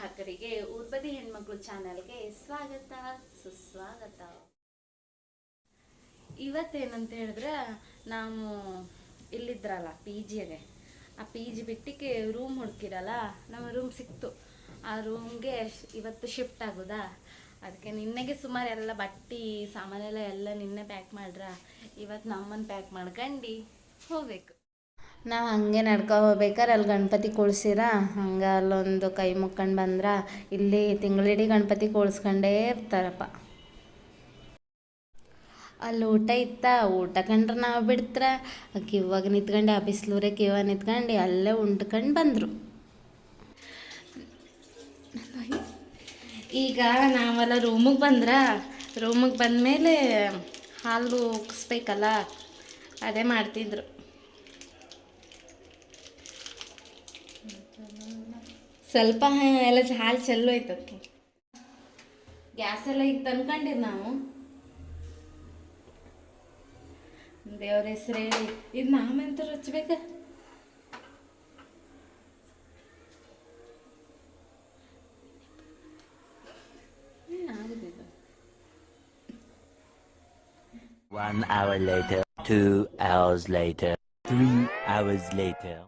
ಗ್ರಾಹಕರಿಗೆ ಊರ್ಬದಿ ಹೆಣ್ಮಕ್ಳು ಚಾನಲ್ಗೆ ಸ್ವಾಗತ ಸುಸ್ವಾಗತ. ಇವತ್ತೇನಂತ ಹೇಳಿದ್ರೆ ನಾವು ಇಲ್ಲಿದ್ರಲ್ಲ ಪಿ ಜಿಗೆ, ಆ ಪಿ ಜಿ ಬಿಟ್ಟಿಗೆ ರೂಮ್ ಹುಡುಕಿರಲ್ಲ, ನಮ್ಮ ರೂಮ್ ಸಿಕ್ತು. ಆ ರೂಮ್ಗೆ ಇವತ್ತು ಶಿಫ್ಟ್ ಆಗೋದಾ, ಅದಕ್ಕೆ ನಿನ್ನೆಗೆ ಸುಮಾರು ಎಲ್ಲ ಬಟ್ಟೆ ಸಾಮಾನೆಲ್ಲ ನಿನ್ನೆ ಪ್ಯಾಕ್ ಮಾಡ್ರ. ಇವತ್ತು ನಮ್ಮನ್ನು ಪ್ಯಾಕ್ ಮಾಡ್ಕೊಂಡು ಹೋಗ್ಬೇಕು. ನಾವು ಹಂಗೆ ನಡ್ಕೊ ಹೋಗ್ಬೇಕಾರೆ ಅಲ್ಲಿ ಗಣಪತಿ ಕೂಳ್ಸಿರ, ಹಂಗೆ ಅಲ್ಲೊಂದು ಕೈ ಮುಕ್ಕೊಂಡು ಬಂದ್ರ. ಇಲ್ಲಿ ತಿಂಗಳಿಡೀ ಗಣಪತಿ ಕೂಳ್ಸ್ಕೊಂಡೇ ಇರ್ತಾರಪ್ಪ. ಅಲ್ಲಿ ಊಟ ಇತ್ತ, ಊಟ ಕಂಡ್ರೆ ನಾವು ಬಿಡ್ತಾರೆ. ಕಿವ್ವಾಗ ನಿಂತ್ಕೊಂಡು, ಆ ಬಿಸಿಲೂರೇ ಕಿವ್ವ ನಿಂತ್ಕೊಂಡು ಅಲ್ಲೇ ಉಂಡ್ಕೊಂಡು ಬಂದರು. ಈಗ ನಾವೆಲ್ಲ ರೂಮಿಗೆ ರೂಮಿಗೆ ಬಂದಮೇಲೆ ಹಾಲು ಉಗಿಸ್ಬೇಕಲ್ಲ, ಅದೇ ಮಾಡ್ತಿದ್ರು. ಸ್ವಲ್ಪ ಎಲ್ಲ ಹಾಲು ಚೆಲ್ಲು ಐತಕ್ಕೆ. ಗ್ಯಾಸ್ ಎಲ್ಲ ಈಗ ತಂದ್ಕೊಂಡಿರಿ ನಾವು. ದೇವ್ರ ಹೆಸ್ರು ಹೇಳಿ ಇದು ನಾವೆಂತ ಹಚ್ಬೇಕ. ಆಗುದಿಲ್ಲ. 1 hour later, 2 hours later, 3 hours later.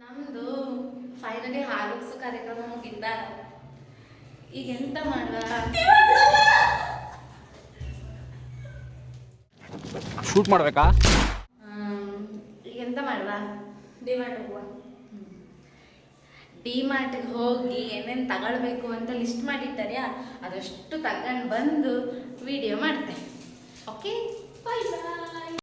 ನಮ್ದು ಫೈನಲಿ ಹಾಲುಕ್ಸು ಕಾರ್ಯಕ್ರಮ ಮುಗಿಂದ. ಈಗ ಎಂತ ಮಾಡುವ? ಶೂಟ್ ಮಾಡ್ಬೇಕಾ? ಈಗ ಎಂತ ಮಾಡುವ? ಡಿಮಾರ್ಟ್ ಹೋಗುವ. ಡಿಮಾರ್ಟ್ಗೆ ಹೋಗಿ ಏನೇನು ತಗೊಳ್ಬೇಕು ಅಂತ ಲಿಸ್ಟ್ ಮಾಡಿಟ್ಟಾರ್ಯಾ, ಅದಷ್ಟು ತಗೊಂಡು ಬಂದು ವಿಡಿಯೋ ಮಾಡ್ತೆ. ಓಕೆ, ಬಾಯ್ ಬಾಯ್.